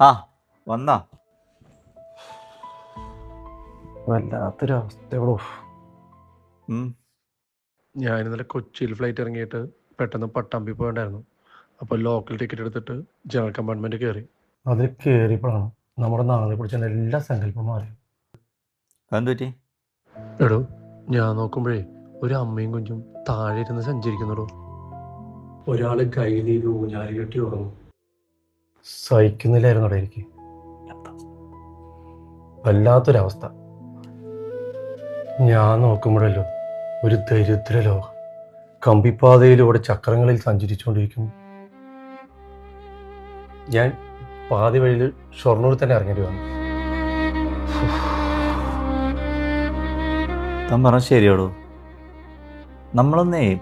ആ വന്നാ വല്ലാത്തൊരവസ്ഥയോടോ. ഞാൻ ഇന്നലെ കൊച്ചിയിൽ ഫ്ലൈറ്റ് ഇറങ്ങിയിട്ട് പെട്ടെന്ന് പട്ടാമ്പി പോകണ്ടായിരുന്നു. അപ്പോൾ ലോക്കൽ ടിക്കറ്റ് എടുത്തിട്ട് ജനറൽ കമ്പാർട്ട്മെൻറ്റ് കയറി. അതിൽ കയറിയപ്പോഴാണ് നമ്മുടെ നാളെ കുറിച്ചുള്ള എല്ലാ സങ്കല്പം മാറിയത്. എന്ത് പറ്റി? എടോ, ഞാൻ നോക്കുമ്പോഴേ ഒരു അമ്മയും കുഞ്ഞും താഴെ ഇരുന്ന് സഞ്ചരിക്കുന്നുടോ. ഒരാൾ കയ്യിൽ ഊഞ്ഞാലി കെട്ടി ഉറങ്ങും. സഹിക്കുന്നില്ലായിരുന്നു എനിക്ക്. വല്ലാത്തൊരവസ്ഥ. ഞാൻ നോക്കുമ്പോഴല്ലോ ഒരു ദരിദ്ര ലോകം കമ്പിപ്പാതയിലൂടെ ചക്രങ്ങളിൽ സഞ്ചരിച്ചുകൊണ്ടിരിക്കുന്നു. ഞാൻ പാതി വഴിയിൽ ഷൊർണൂർ തന്നെ ഇറങ്ങേണ്ടി വന്നു. താൻ പറഞ്ഞാൽ ശരിയോടോ. നമ്മളൊന്നേ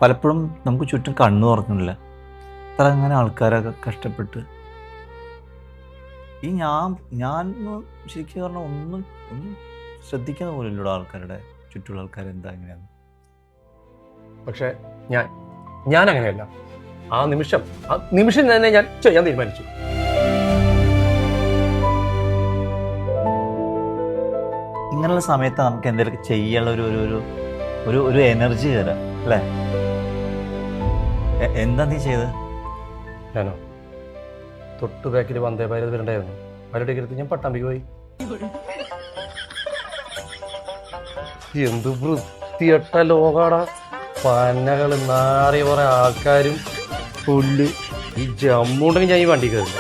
പലപ്പോഴും നമുക്ക് ചുറ്റും കണ്ണു തുറക്കുന്നില്ല. അത്ര അങ്ങനെ ആൾക്കാരൊക്കെ കഷ്ടപ്പെട്ട് ഈ ഞാൻ ശരിക്കും പറഞ്ഞാൽ ഒന്നും ശ്രദ്ധിക്കുന്ന പോലില്ലൂടെ ആൾക്കാരുടെ ചുറ്റുള്ള ആൾക്കാർ എന്താ എങ്ങനെയാണ്. പക്ഷെ ഞാൻ അങ്ങനെയല്ല. ആ നിമിഷം തന്നെ ഞാൻ ചെയ്യാൻ തീരുമാനിച്ചു. ഇങ്ങനെയുള്ള സമയത്ത് നമുക്ക് എന്തെങ്കിലുമൊക്കെ ചെയ്യാനുള്ള ഒരു എനർജി തരാം അല്ലേ? എന്താ നീ ചെയ്തത്? ഞാനോ തൊട്ടു ബാക്കിൽ വന്ദേ ഭാരത് വരണ്ടായിരുന്നു. അതിന്റെ ടിക്കറ്റ് ഞാൻ പട്ടാമ്പിക്ക് പോയി. എന്ത് വൃത്തിയട്ട ലോകാടാ. പന്നകള് നാറിയ കുറെ ആൾക്കാരും പുല്ല്. ഈ ജമ്മുണ്ടെങ്കിൽ ഞാൻ ഈ വണ്ടി കയറില്ല.